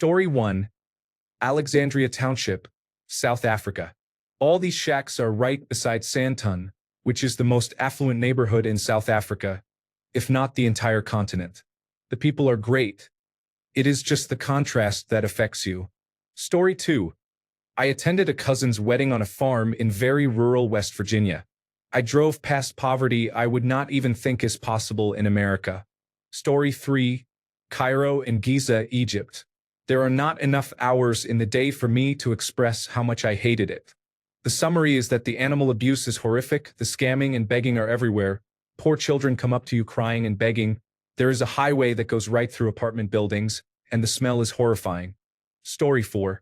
Story 1. Alexandria Township, South Africa. All these shacks are right beside Sandton, which is the most affluent neighborhood in South Africa, if not the entire continent. The people are great. It is just the contrast that affects you. Story 2. I attended a cousin's wedding on a farm in very rural West Virginia. I drove past poverty I would not even think is possible in America. Story 3. Cairo and Giza, Egypt. There are not enough hours in the day for me to express how much I hated it. The summary is that the animal abuse is horrific, the scamming and begging are everywhere, poor children come up to you crying and begging, there is a highway that goes right through apartment buildings, and the smell is horrifying. Story 4.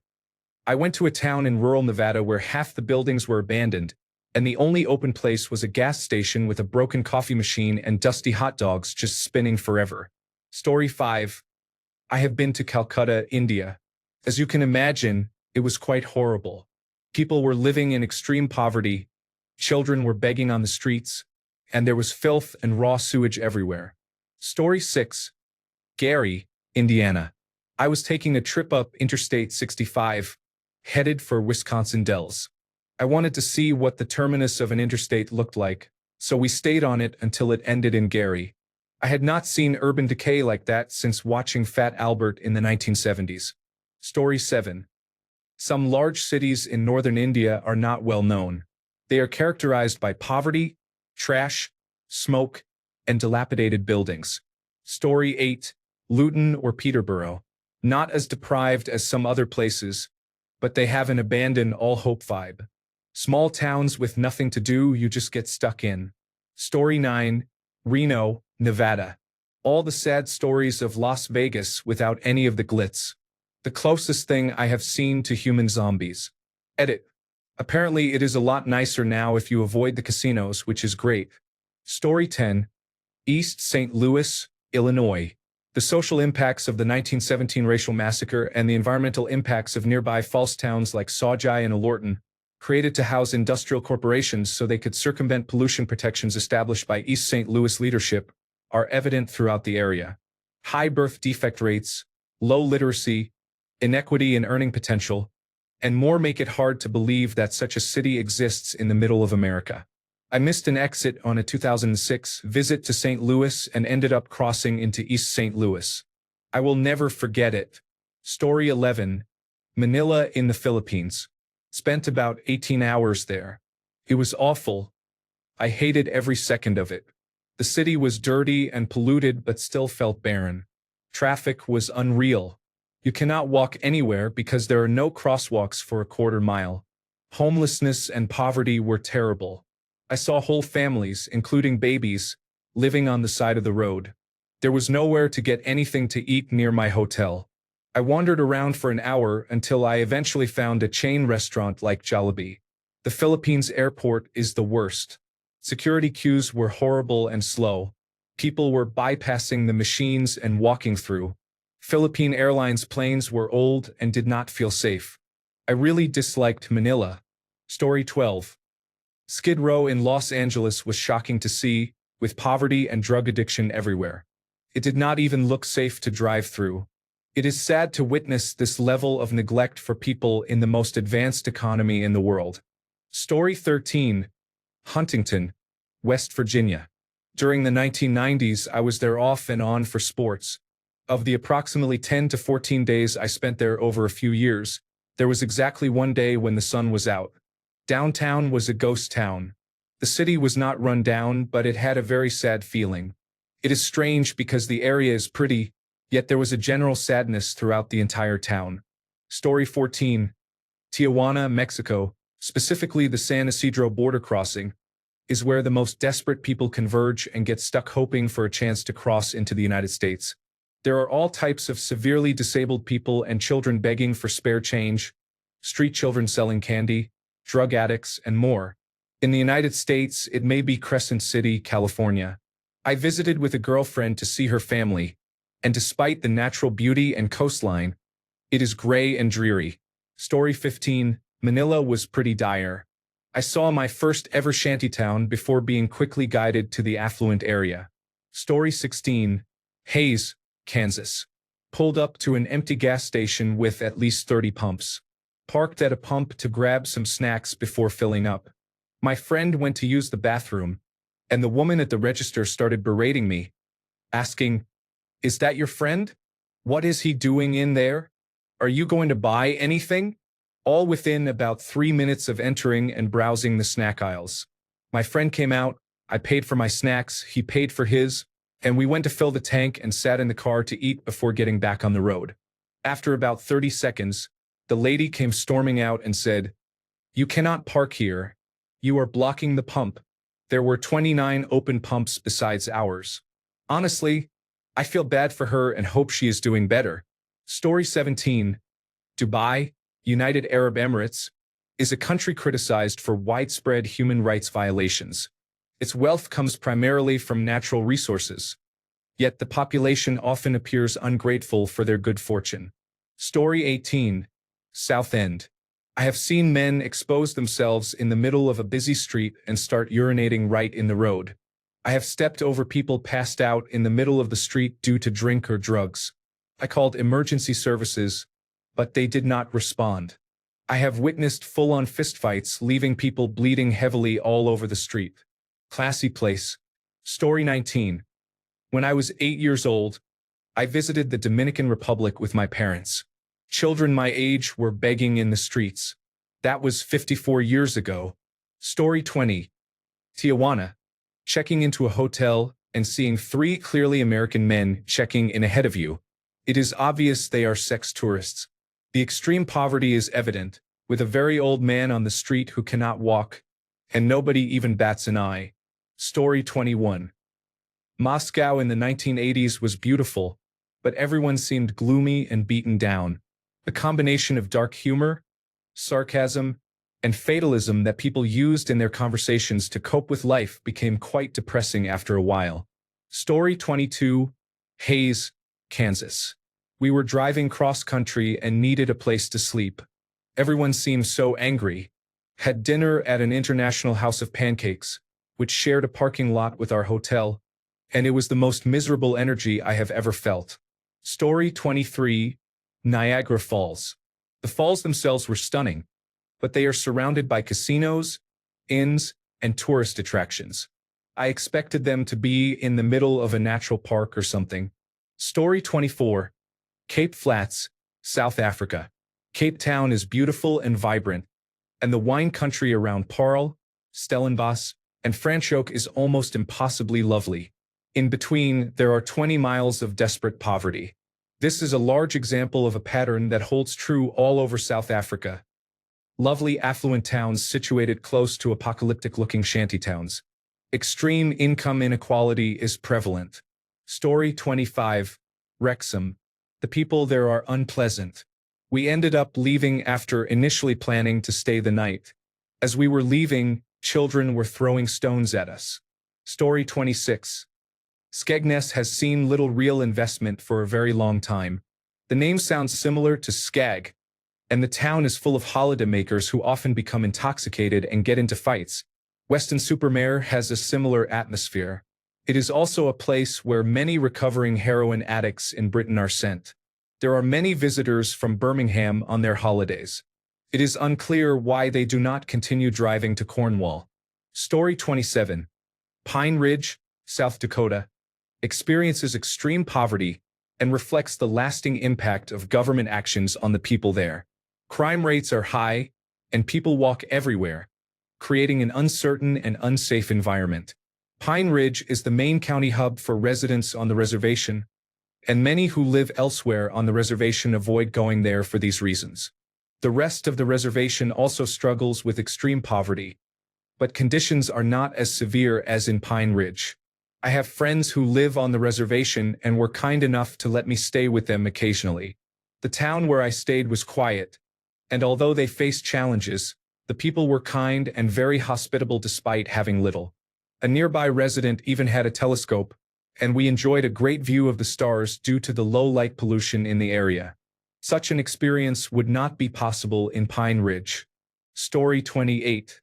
I went to a town in rural Nevada where half the buildings were abandoned, and the only open place was a gas station with a broken coffee machine and dusty hot dogs just spinning forever. Story 5. I have been to Calcutta, India. As you can imagine, it was quite horrible. People were living in extreme poverty, children were begging on the streets, and there was filth and raw sewage everywhere. Story 6. Gary, Indiana. I was taking a trip up Interstate 65, headed for Wisconsin Dells. I wanted to see what the terminus of an interstate looked like, so we stayed on it until it ended in Gary. I had not seen urban decay like that since watching Fat Albert in the 1970s. Story 7. Some large cities in northern India are not well known. They are characterized by poverty, trash, smoke, and dilapidated buildings. Story 8. Luton or Peterborough. Not as deprived as some other places, but they have an abandon all hope vibe. Small towns with nothing to do, you just get stuck in. Story 9. Reno, Nevada. All the sad stories of Las Vegas without any of the glitz. The closest thing I have seen to human zombies. Edit. Apparently it is a lot nicer now if you avoid the casinos, which is great. Story 10. East St. Louis, Illinois. The social impacts of the 1917 racial massacre and the environmental impacts of nearby false towns like Saugai and Alorton, created to house industrial corporations so they could circumvent pollution protections established by East St. Louis leadership, are evident throughout the area. High birth defect rates, low literacy, inequity in earning potential, and more make it hard to believe that such a city exists in the middle of America. I missed an exit on a 2006 visit to St. Louis and ended up crossing into East St. Louis. I will never forget it. Story 11. Manila in the Philippines. Spent about 18 hours there. It was awful. I hated every second of it. The city was dirty and polluted but still felt barren. Traffic was unreal. You cannot walk anywhere because there are no crosswalks for a quarter mile. Homelessness and poverty were terrible. I saw whole families, including babies, living on the side of the road. There was nowhere to get anything to eat near my hotel. I wandered around for an hour until I eventually found a chain restaurant like Jollibee. The Philippines airport is the worst. Security queues were horrible and slow. People were bypassing the machines and walking through. Philippine Airlines planes were old and did not feel safe. I really disliked Manila. Story 12. Skid Row in Los Angeles was shocking to see, with poverty and drug addiction everywhere. It did not even look safe to drive through. It is sad to witness this level of neglect for people in the most advanced economy in the world. Story 13. Huntington, West Virginia. During the 1990s, I was there off and on for sports. Of the approximately 10 to 14 days I spent there over a few years, there was exactly one day when the sun was out. Downtown was a ghost town. The city was not run down, but it had a very sad feeling. It is strange because the area is pretty, yet there was a general sadness throughout the entire town. Story 14. Tijuana, Mexico, specifically the San Isidro border crossing, is where the most desperate people converge and get stuck hoping for a chance to cross into the United States. There are all types of severely disabled people and children begging for spare change, street children selling candy, drug addicts, and more. In the United States, it may be Crescent City, California. I visited with a girlfriend to see her family, and despite the natural beauty and coastline, it is gray and dreary. Story 15. Manila was pretty dire. I saw my first ever shantytown before being quickly guided to the affluent area. Story 16. Hays, Kansas. Pulled up to an empty gas station with at least 30 pumps. Parked at a pump to grab some snacks before filling up. My friend went to use the bathroom, and the woman at the register started berating me, asking, "Is that your friend? What is he doing in there? Are you going to buy anything?" All within about 3 minutes of entering and browsing the snack aisles. My friend came out, I paid for my snacks, he paid for his, and we went to fill the tank and sat in the car to eat before getting back on the road. After about 30 seconds, the lady came storming out and said, "You cannot park here. You are blocking the pump." There were 29 open pumps besides ours. Honestly, I feel bad for her and hope she is doing better. Story 17. Dubai, United Arab Emirates, is a country criticized for widespread human rights violations. Its wealth comes primarily from natural resources, yet the population often appears ungrateful for their good fortune. Story 18. Southend. I have seen men expose themselves in the middle of a busy street and start urinating right in the road. I have stepped over people passed out in the middle of the street due to drink or drugs. I called emergency services, but they did not respond. I have witnessed full-on fistfights leaving people bleeding heavily all over the street. Classy place. Story 19. When I was 8 years old, I visited the Dominican Republic with my parents. Children my age were begging in the streets. That was 54 years ago. Story 20. Tijuana. Checking into a hotel and seeing 3 clearly American men checking in ahead of you. It is obvious they are sex tourists. The extreme poverty is evident, with a very old man on the street who cannot walk, and nobody even bats an eye. Story 21. Moscow in the 1980s was beautiful, but everyone seemed gloomy and beaten down. The combination of dark humor, sarcasm, and fatalism that people used in their conversations to cope with life became quite depressing after a while. Story 22. Hays, Kansas. We were driving cross-country and needed a place to sleep. Everyone seemed so angry. Had dinner at an international house of pancakes, which shared a parking lot with our hotel, and it was the most miserable energy I have ever felt. Story 23. Niagara Falls. The falls themselves were stunning, but they are surrounded by casinos, inns, and tourist attractions. I expected them to be in the middle of a natural park or something. Story 24. Cape Flats, South Africa. Cape Town is beautiful and vibrant, and the wine country around Paarl, Stellenbosch, and Franschhoek is almost impossibly lovely. In between, there are 20 miles of desperate poverty. This is a large example of a pattern that holds true all over South Africa. Lovely affluent towns situated close to apocalyptic-looking shantytowns. Extreme income inequality is prevalent. Story 25. Wrexham. The people there are unpleasant. We ended up leaving after initially planning to stay the night. As we were leaving, children were throwing stones at us. Story 26. Skegness has seen little real investment for a very long time. The name sounds similar to Skag, and the town is full of holidaymakers who often become intoxicated and get into fights. Weston-super-Mare has a similar atmosphere. It is also a place where many recovering heroin addicts in Britain are sent. There are many visitors from Birmingham on their holidays. It is unclear why they do not continue driving to Cornwall. Story 27. Pine Ridge, South Dakota, experiences extreme poverty and reflects the lasting impact of government actions on the people there. Crime rates are high, and people walk everywhere, creating an uncertain and unsafe environment. Pine Ridge is the main county hub for residents on the reservation, and many who live elsewhere on the reservation avoid going there for these reasons. The rest of the reservation also struggles with extreme poverty, but conditions are not as severe as in Pine Ridge. I have friends who live on the reservation and were kind enough to let me stay with them occasionally. The town where I stayed was quiet, and although they faced challenges, the people were kind and very hospitable despite having little. A nearby resident even had a telescope, and we enjoyed a great view of the stars due to the low light pollution in the area. Such an experience would not be possible in Pine Ridge. Story 28.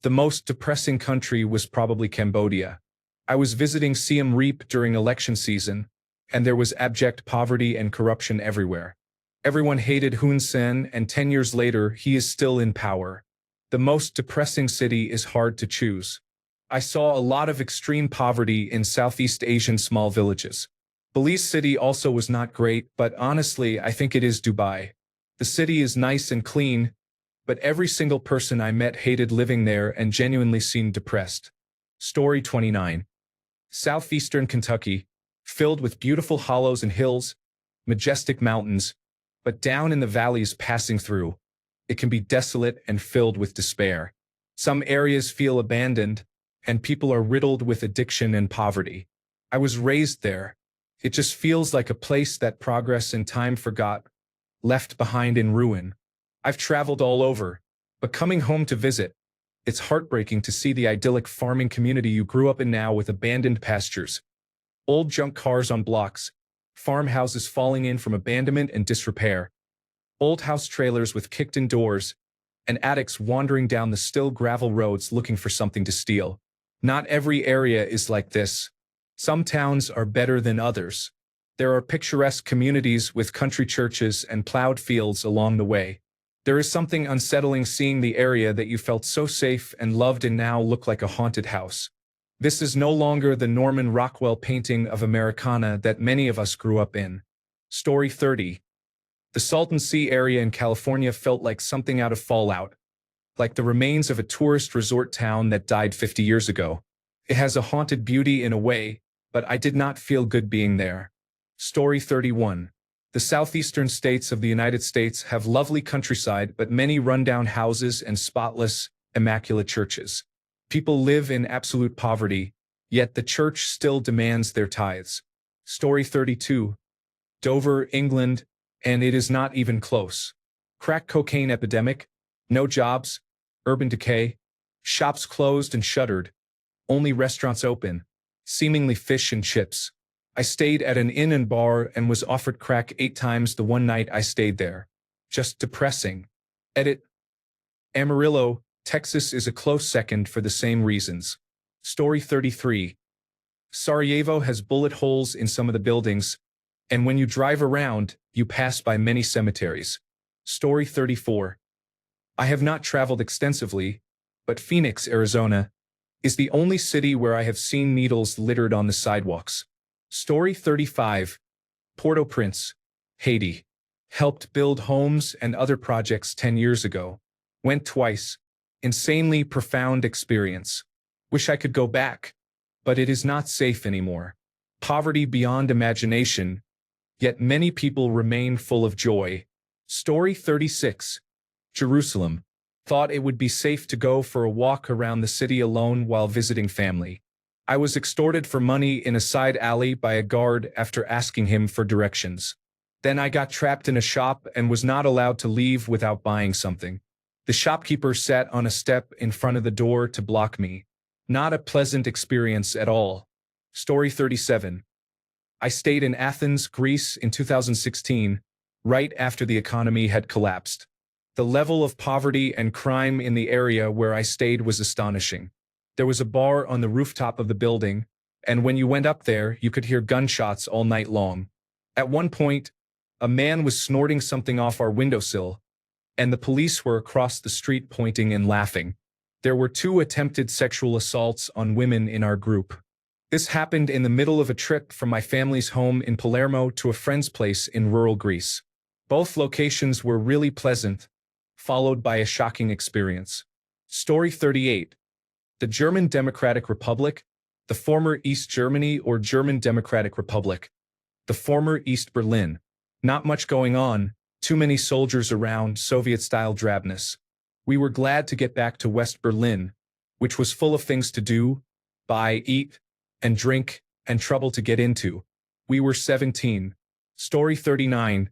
The most depressing country was probably Cambodia. I was visiting Siem Reap during election season, and there was abject poverty and corruption everywhere. Everyone hated Hun Sen, and 10 years later, he is still in power. The most depressing city is hard to choose. I saw a lot of extreme poverty in Southeast Asian small villages. Belize City also was not great, but honestly, I think it is Dubai. The city is nice and clean, but every single person I met hated living there and genuinely seemed depressed. Story 29. Southeastern Kentucky, filled with beautiful hollows and hills, majestic mountains, but down in the valleys passing through, it can be desolate and filled with despair. Some areas feel abandoned, and people are riddled with addiction and poverty. I was raised there. It just feels like a place that progress and time forgot, left behind in ruin. I've traveled all over, but coming home to visit, it's heartbreaking to see the idyllic farming community you grew up in now with abandoned pastures, old junk cars on blocks, farmhouses falling in from abandonment and disrepair, old house trailers with kicked-in doors, and addicts wandering down the still gravel roads looking for something to steal. Not every area is like this. Some towns are better than others. There are picturesque communities with country churches and plowed fields along the way. There is something unsettling seeing the area that you felt so safe and loved and now look like a haunted house. This is no longer the Norman Rockwell painting of Americana that many of us grew up in. Story 30. The Salton Sea area in California felt like something out of Fallout, like the remains of a tourist resort town that died 50 years ago. It has a haunted beauty in a way, but I did not feel good being there. Story 31. The southeastern states of the United States have lovely countryside but many rundown houses and spotless, immaculate churches. People live in absolute poverty, yet the church still demands their tithes. Story 32. Dover, England, and it is not even close. Crack cocaine epidemic, no jobs, urban decay, shops closed and shuttered, only restaurants open, seemingly fish and chips. I stayed at an inn and bar and was offered crack 8 times the one night I stayed there. Just depressing. Edit. Amarillo, Texas is a close second for the same reasons. Story 33. Sarajevo has bullet holes in some of the buildings, and when you drive around, you pass by many cemeteries. Story 34. I have not traveled extensively, but Phoenix, Arizona, is the only city where I have seen needles littered on the sidewalks. Story 35. Port-au-Prince, Haiti. Helped build homes and other projects 10 years ago. Went twice. Insanely profound experience. Wish I could go back, but it is not safe anymore. Poverty beyond imagination, yet many people remain full of joy. Story 36. Jerusalem. Thought it would be safe to go for a walk around the city alone while visiting family. I was extorted for money in a side alley by a guard after asking him for directions. Then I got trapped in a shop and was not allowed to leave without buying something. The shopkeeper sat on a step in front of the door to block me. Not a pleasant experience at all. Story 37. I stayed in Athens, Greece in 2016, right after the economy had collapsed. The level of poverty and crime in the area where I stayed was astonishing. There was a bar on the rooftop of the building, and when you went up there, you could hear gunshots all night long. At one point, a man was snorting something off our windowsill, and the police were across the street pointing and laughing. There were 2 attempted sexual assaults on women in our group. This happened in the middle of a trip from my family's home in Palermo to a friend's place in rural Greece. Both locations were really pleasant, followed by a shocking experience. Story 38. The German Democratic Republic, the former East Germany or German Democratic Republic, the former East Berlin. Not much going on, too many soldiers around, Soviet-style drabness. We were glad to get back to West Berlin, which was full of things to do, buy, eat, and drink, and trouble to get into. We were 17. Story 39.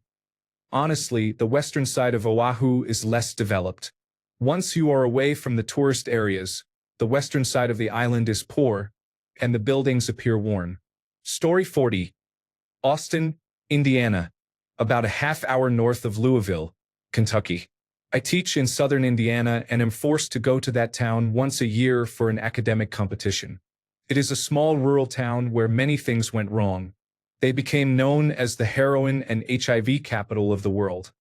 Honestly, the western side of Oahu is less developed. Once you are away from the tourist areas, the western side of the island is poor, and the buildings appear worn. Story 40. Austin, Indiana, about a half-hour north of Louisville, Kentucky. I teach in southern Indiana and am forced to go to that town once a year for an academic competition. It is a small rural town where many things went wrong. They became known as the heroin and HIV capital of the world.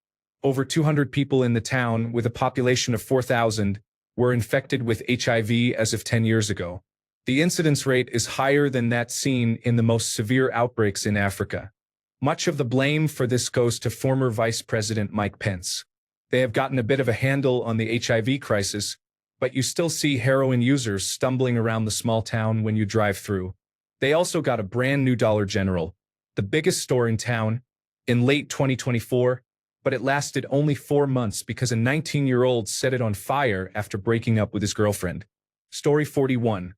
Over 200 people in the town, with a population of 4,000, were infected with HIV as of 10 years ago. The incidence rate is higher than that seen in the most severe outbreaks in Africa. Much of the blame for this goes to former Vice President Mike Pence. They have gotten a bit of a handle on the HIV crisis, but you still see heroin users stumbling around the small town when you drive through. They also got a brand new Dollar General, the biggest store in town, in late 2024, but it lasted only 4 months because a 19-year-old set it on fire after breaking up with his girlfriend. Story 41.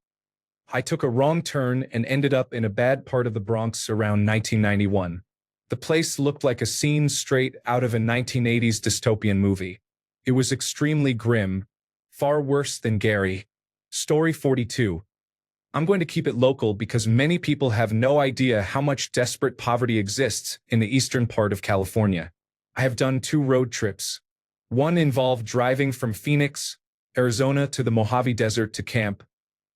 I took a wrong turn and ended up in a bad part of the Bronx around 1991. The place looked like a scene straight out of a 1980s dystopian movie. It was extremely grim, far worse than Gary. Story 42. I'm going to keep it local because many people have no idea how much desperate poverty exists in the eastern part of California. I have done 2 road trips. One involved driving from Phoenix, Arizona to the Mojave Desert to camp,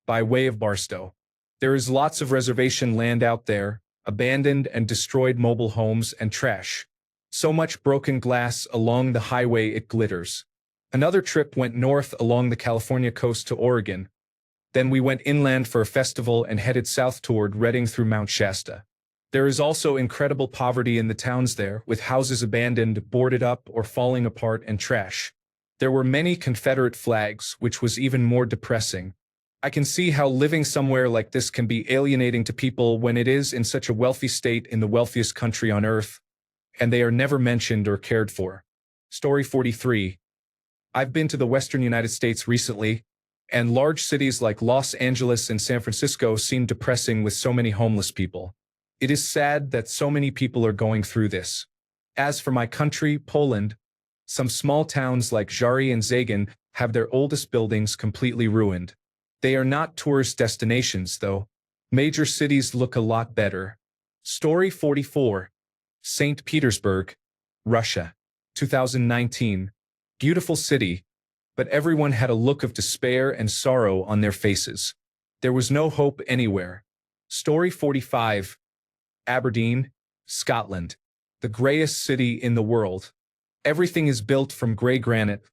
by way of Barstow. There is lots of reservation land out there, abandoned and destroyed mobile homes and trash. So much broken glass along the highway it glitters. Another trip went north along the California coast to Oregon. Then we went inland for a festival and headed south toward Redding through Mount Shasta. There is also incredible poverty in the towns there, with houses abandoned, boarded up, or falling apart and trash. There were many Confederate flags, which was even more depressing. I can see how living somewhere like this can be alienating to people when it is in such a wealthy state in the wealthiest country on earth, and they are never mentioned or cared for. Story 43. I've been to the western United States recently, and large cities like Los Angeles and San Francisco seem depressing with so many homeless people. It is sad that so many people are going through this. As for my country, Poland, some small towns like Żary and Zagan have their oldest buildings completely ruined. They are not tourist destinations, though. Major cities look a lot better. Story 44. St. Petersburg, Russia. 2019. Beautiful city, but everyone had a look of despair and sorrow on their faces. There was no hope anywhere. Story 45. Aberdeen, Scotland. The greyest city in the world. Everything is built from grey granite,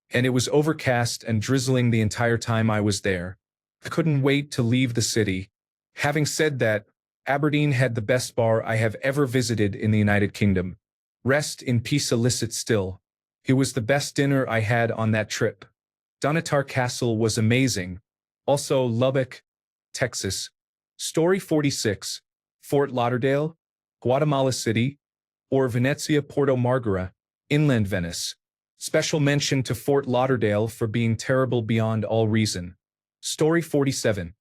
and it was overcast and drizzling the entire time I was there. I couldn't wait to leave the city. Having said that, Aberdeen had the best bar I have ever visited in the United Kingdom. Rest in peace, illicit still. It was the best dinner I had on that trip. Dunatar Castle was amazing. Also Lubbock, Texas. Story 46. Fort Lauderdale, Guatemala City, or Venezia Porto Marghera, inland Venice. Special mention to Fort Lauderdale for being terrible beyond all reason. Story 47.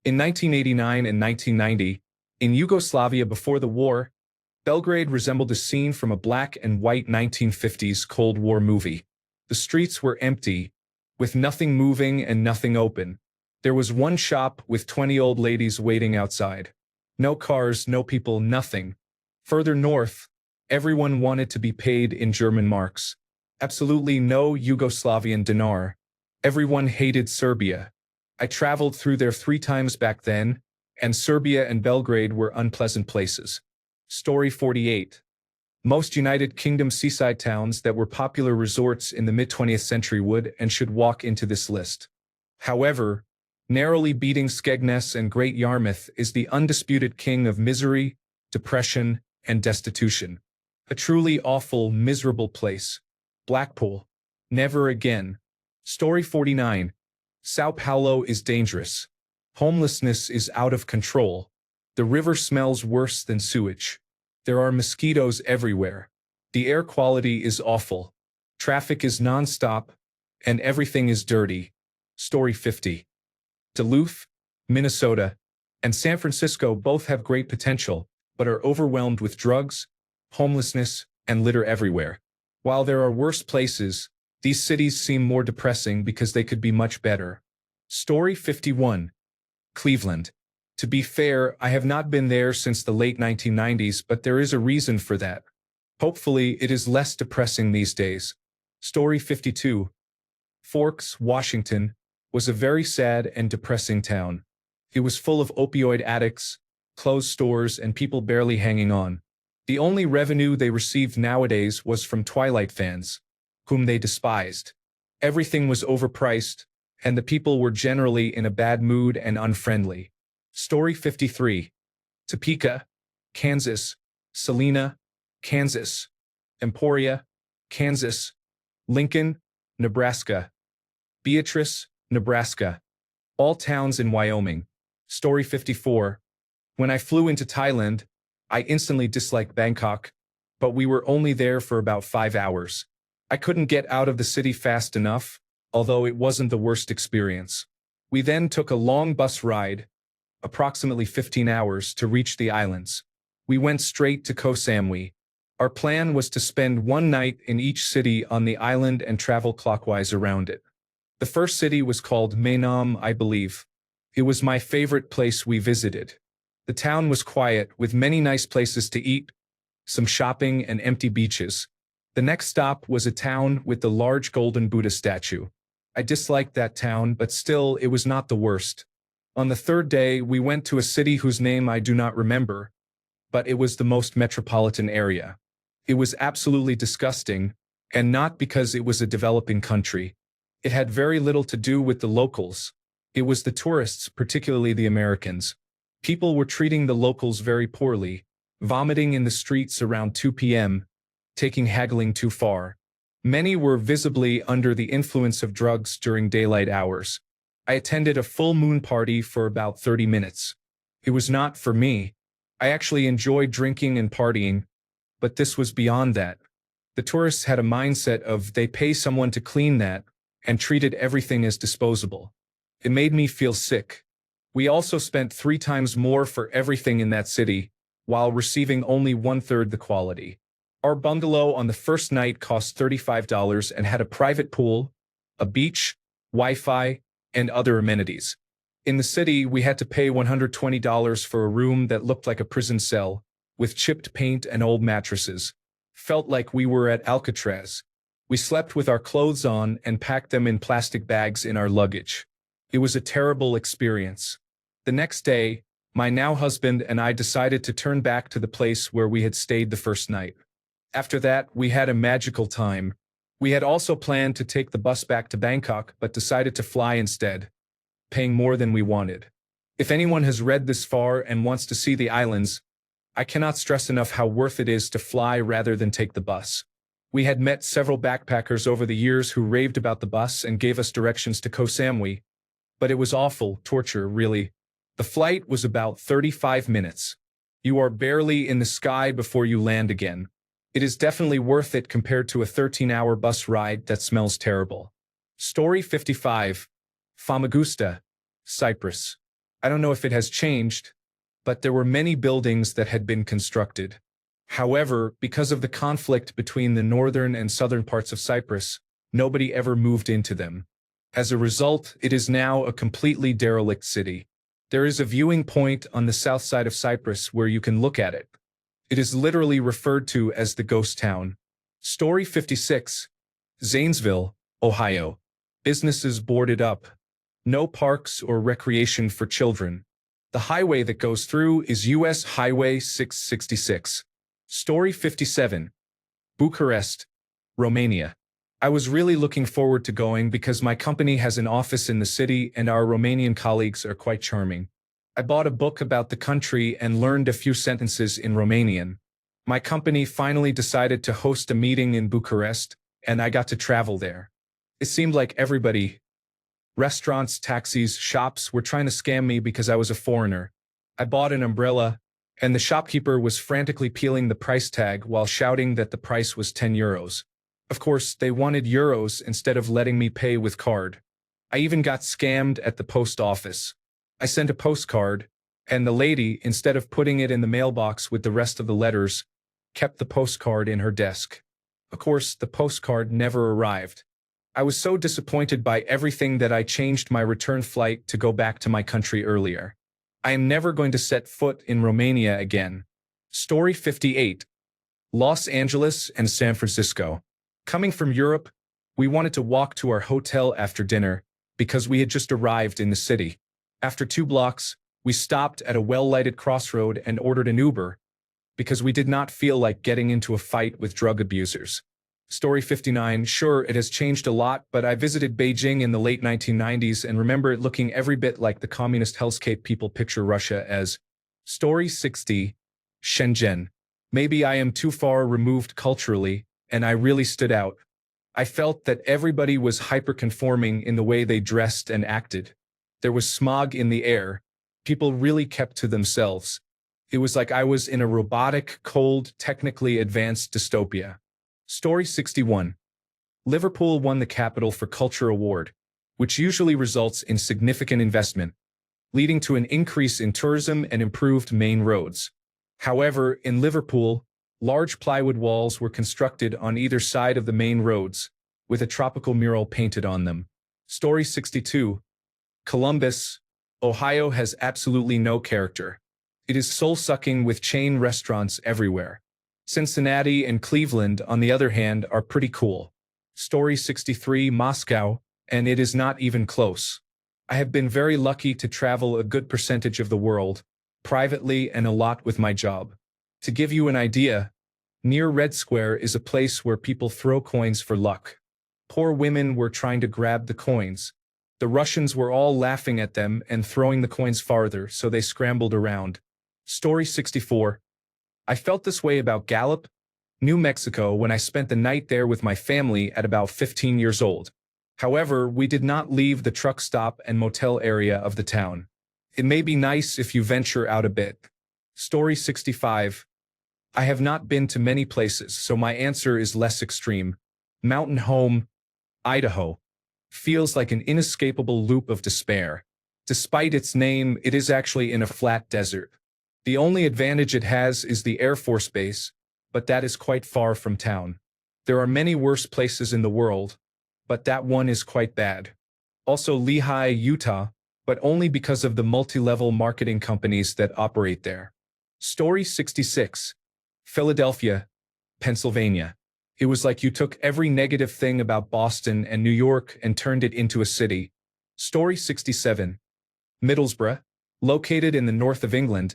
In 1989 and 1990, in Yugoslavia before the war, Belgrade resembled a scene from a black and white 1950s Cold War movie. The streets were empty, with nothing moving and nothing open. There was one shop with 20 old ladies waiting outside. No cars, no people, nothing. Further north, everyone wanted to be paid in German marks. Absolutely no Yugoslavian dinar. Everyone hated Serbia. I traveled through there 3 times back then, and Serbia and Belgrade were unpleasant places. Story 48. Most United Kingdom seaside towns that were popular resorts in the mid-20th century would and should walk into this list. However, narrowly beating Skegness and Great Yarmouth is the undisputed king of misery, depression, and destitution. A truly awful, miserable place. Blackpool. Never again. Story 49. Sao Paulo is dangerous. Homelessness is out of control. The river smells worse than sewage. There are mosquitoes everywhere. The air quality is awful. Traffic is non-stop, and everything is dirty. Story 50. Duluth, Minnesota, and San Francisco both have great potential, but are overwhelmed with drugs, homelessness, and litter everywhere. While there are worse places, these cities seem more depressing because they could be much better. Story 51. Cleveland. To be fair, I have not been there since the late 1990s, but there is a reason for that. Hopefully, it is less depressing these days. Story 52. Forks, Washington, was a very sad and depressing town. It was full of opioid addicts, closed stores, and people barely hanging on. The only revenue they received nowadays was from Twilight fans, whom they despised. Everything was overpriced, and the people were generally in a bad mood and unfriendly. Story 53. Topeka, Kansas. Salina, Kansas. Emporia, Kansas. Lincoln, Nebraska. Beatrice, Nebraska. All towns in Wyoming. Story 54. When I flew into Thailand, I instantly disliked Bangkok, but we were only there for about 5 hours. I couldn't get out of the city fast enough, although it wasn't the worst experience. We then took a long bus ride, approximately 15 hours, to reach the islands. We went straight to Koh Samui. Our plan was to spend one night in each city on the island and travel clockwise around it. The first city was called Mae Nam, I believe. It was my favorite place we visited. The town was quiet, with many nice places to eat, some shopping, and empty beaches. The next stop was a town with the large golden Buddha statue. I disliked that town, but still, it was not the worst. On the third day, we went to a city whose name I do not remember, but it was the most metropolitan area. It was absolutely disgusting, and not because it was a developing country. It had very little to do with the locals. It was the tourists, particularly the Americans. People were treating the locals very poorly, vomiting in the streets around 2 p.m., taking haggling too far. Many were visibly under the influence of drugs during daylight hours. I attended a full moon party for about 30 minutes. It was not for me. I actually enjoyed drinking and partying, but this was beyond that. The tourists had a mindset of they pay someone to clean that and treated everything as disposable. It made me feel sick. We also spent 3 times more for everything in that city, while receiving only 1/3 the quality. Our bungalow on the first night cost $35 and had a private pool, a beach, Wi-Fi, and other amenities. In the city, we had to pay $120 for a room that looked like a prison cell, with chipped paint and old mattresses. Felt like we were at Alcatraz. We slept with our clothes on and packed them in plastic bags in our luggage. It was a terrible experience. The next day, my now husband and I decided to turn back to the place where we had stayed the first night. After that, we had a magical time. We had also planned to take the bus back to Bangkok, but decided to fly instead, paying more than we wanted. If anyone has read this far and wants to see the islands, I cannot stress enough how worth it is to fly rather than take the bus. We had met several backpackers over the years who raved about the bus and gave us directions to Koh Samui, but it was awful, torture, really. The flight was about 35 minutes. You are barely in the sky before you land again. It is definitely worth it compared to a 13-hour bus ride that smells terrible. Story 55. Famagusta, Cyprus. I don't know if it has changed, but there were many buildings that had been constructed. However, because of the conflict between the northern and southern parts of Cyprus, nobody ever moved into them. As a result, it is now a completely derelict city. There is a viewing point on the south side of Cyprus where you can look at it. It is literally referred to as the ghost town. Story 56. Zanesville, Ohio. Businesses boarded up. No parks or recreation for children. The highway that goes through is US Highway 666. Story 57. Bucharest, Romania. I was really looking forward to going because my company has an office in the city and our Romanian colleagues are quite charming. I bought a book about the country and learned a few sentences in Romanian. My company finally decided to host a meeting in Bucharest, and I got to travel there. It seemed like everybody, restaurants, taxis, shops, were trying to scam me because I was a foreigner. I bought an umbrella, and the shopkeeper was frantically peeling the price tag while shouting that the price was 10 euros. Of course, they wanted euros instead of letting me pay with card. I even got scammed at the post office. I sent a postcard, and the lady, instead of putting it in the mailbox with the rest of the letters, kept the postcard in her desk. Of course, the postcard never arrived. I was so disappointed by everything that I changed my return flight to go back to my country earlier. I am never going to set foot in Romania again. Story 58. Los Angeles and San Francisco. Coming from Europe, we wanted to walk to our hotel after dinner because we had just arrived in the city. After 2 blocks, We stopped at a well-lighted crossroad and ordered an Uber because we did not feel like getting into a fight with drug abusers. Story 59. Sure, it has changed a lot, but I visited Beijing in the late 1990s and remember it looking every bit like the communist hellscape people picture Russia as. Story 60. Shenzhen. Maybe I am too far removed culturally, and I really stood out. I felt that everybody was hyper-conforming in the way they dressed and acted. There was smog in the air. People really kept to themselves. It was like I was in a robotic, cold, technically advanced dystopia. Story 61. Liverpool won the Capital for Culture Award, which usually results in significant investment, leading to an increase in tourism and improved main roads. However, in Liverpool, large plywood walls were constructed on either side of the main roads, with a tropical mural painted on them. Story 62. Columbus, Ohio has absolutely no character. It is soul-sucking with chain restaurants everywhere. Cincinnati and Cleveland, on the other hand, are pretty cool. Story 63. Moscow, and it is not even close. I have been very lucky to travel a good percentage of the world, privately and a lot with my job. To give you an idea, near Red Square is a place where people throw coins for luck. Poor women were trying to grab the coins. The Russians were all laughing at them and throwing the coins farther, so they scrambled around. Story 64. I felt this way about Gallup, New Mexico when I spent the night there with my family at about 15 years old. However, we did not leave the truck stop and motel area of the town. It may be nice if you venture out a bit. Story 65. I have not been to many places, so my answer is less extreme. Mountain Home, Idaho. Feels like an inescapable loop of despair. Despite its name, it is actually in a flat desert. The only advantage it has is the Air Force Base, but that is quite far from town. There are many worse places in the world, but that one is quite bad. Also Lehigh, Utah, but only because of the multi-level marketing companies that operate there. Story 66. Philadelphia, Pennsylvania. It was like you took every negative thing about Boston and New York and turned it into a city. Story 67. Middlesbrough, located in the north of England,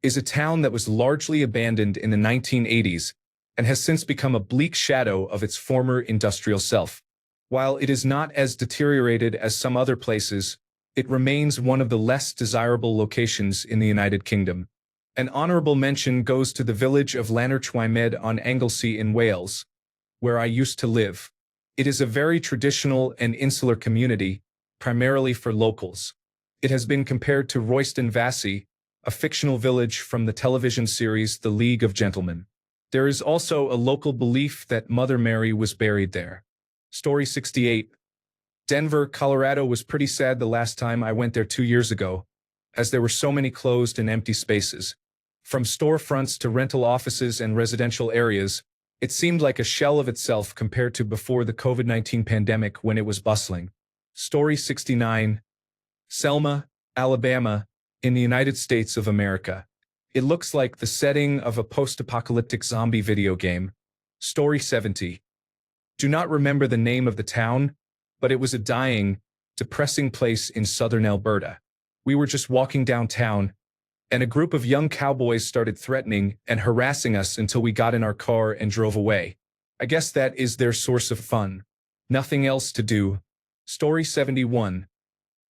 is a town that was largely abandoned in the 1980s and has since become a bleak shadow of its former industrial self. While it is not as deteriorated as some other places, it remains one of the less desirable locations in the United Kingdom. An honorable mention goes to the village of Llanerchwymed on Anglesey in Wales, where I used to live. It is a very traditional and insular community, primarily for locals. It has been compared to Royston Vasey, a fictional village from the television series The League of Gentlemen. There is also a local belief that Mother Mary was buried there. Story 68. Denver, Colorado was pretty sad the last time I went there 2 years ago, as there were so many closed and empty spaces. From storefronts to rental offices and residential areas, it seemed like a shell of itself compared to before the COVID-19 pandemic when it was bustling. Story 69. Selma, Alabama, in the United States of America. It looks like the setting of a post-apocalyptic zombie video game. Story 70. Do not remember the name of the town, but it was a dying, depressing place in southern Alberta. We were just walking downtown, and a group of young cowboys started threatening and harassing us until we got in our car and drove away. I guess that is their source of fun. Nothing else to do. Story 71.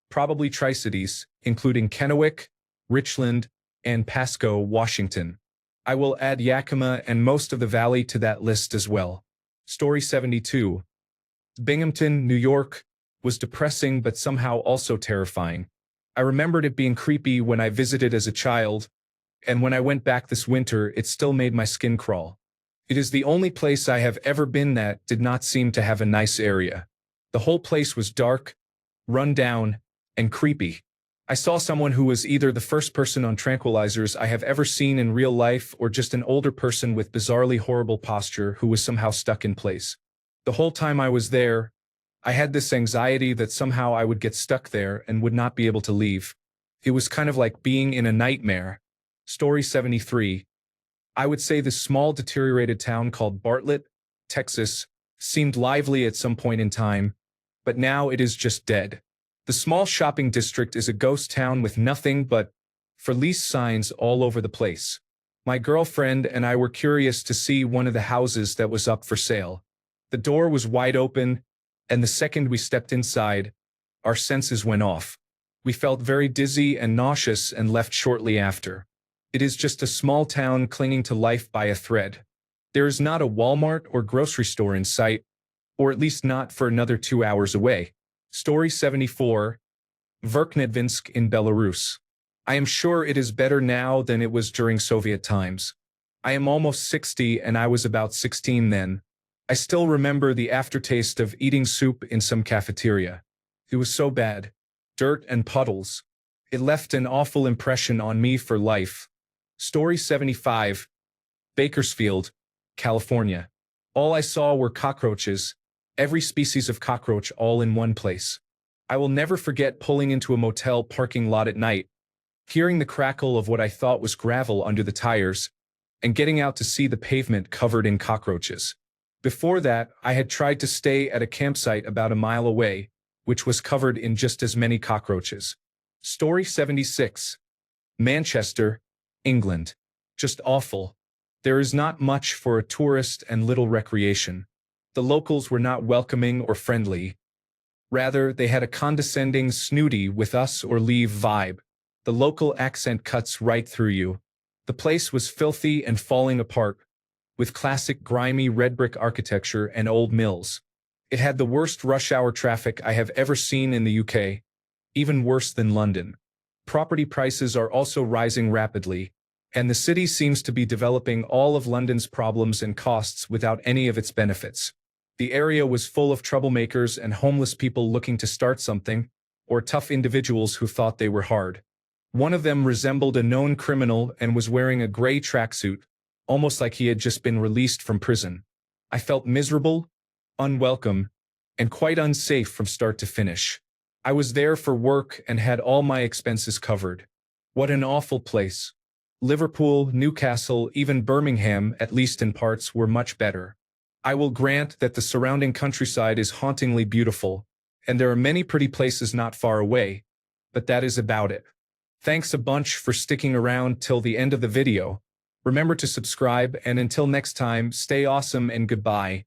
Probably Tri-Cities, including Kennewick, Richland, and Pasco, Washington. I will add Yakima and most of the valley to that list as well. Story 72. Binghamton, New York, was depressing but somehow also terrifying. I remembered it being creepy when I visited as a child, and when I went back this winter, it still made my skin crawl. It is the only place I have ever been that did not seem to have a nice area. The whole place was dark, run down, and creepy. I saw someone who was either the first person on tranquilizers I have ever seen in real life or just an older person with bizarrely horrible posture who was somehow stuck in place. The whole time I was there, I had this anxiety that somehow I would get stuck there and would not be able to leave. It was kind of like being in a nightmare. Story 73. I would say this small deteriorated town called Bartlett, Texas, seemed lively at some point in time, but now it is just dead. The small shopping district is a ghost town with nothing but for lease signs all over the place. My girlfriend and I were curious to see one of the houses that was up for sale. The door was wide open, and the second we stepped inside, our senses went off. We felt very dizzy and nauseous and left shortly after. It is just a small town clinging to life by a thread. There is not a Walmart or grocery store in sight, or at least not for another 2 hours away. Story 74. Verkhnedvinsk in Belarus. I am sure it is better now than it was during Soviet times. I am almost 60 and I was about 16 then. I still remember the aftertaste of eating soup in some cafeteria. It was so bad. Dirt and puddles. It left an awful impression on me for life. Story 75. Bakersfield, California. All I saw were cockroaches, every species of cockroach all in one place. I will never forget pulling into a motel parking lot at night, hearing the crackle of what I thought was gravel under the tires, and getting out to see the pavement covered in cockroaches. Before that, I had tried to stay at a campsite about a mile away, which was covered in just as many cockroaches. Story 76. Manchester, England. Just awful. There is not much for a tourist and little recreation. The locals were not welcoming or friendly. Rather, they had a condescending, snooty with us or leave vibe. The local accent cuts right through you. The place was filthy and falling apart, with classic grimy red brick architecture and old mills. It had the worst rush hour traffic I have ever seen in the UK, even worse than London. Property prices are also rising rapidly, and the city seems to be developing all of London's problems and costs without any of its benefits. The area was full of troublemakers and homeless people looking to start something, or tough individuals who thought they were hard. One of them resembled a known criminal and was wearing a gray tracksuit, almost like he had just been released from prison. I felt miserable, unwelcome, and quite unsafe from start to finish. I was there for work and had all my expenses covered. What an awful place. Liverpool, Newcastle, even Birmingham, at least in parts, were much better. I will grant that the surrounding countryside is hauntingly beautiful, and there are many pretty places not far away, but that is about it. Thanks a bunch for sticking around till the end of the video. Remember to subscribe, and until next time, stay awesome and goodbye.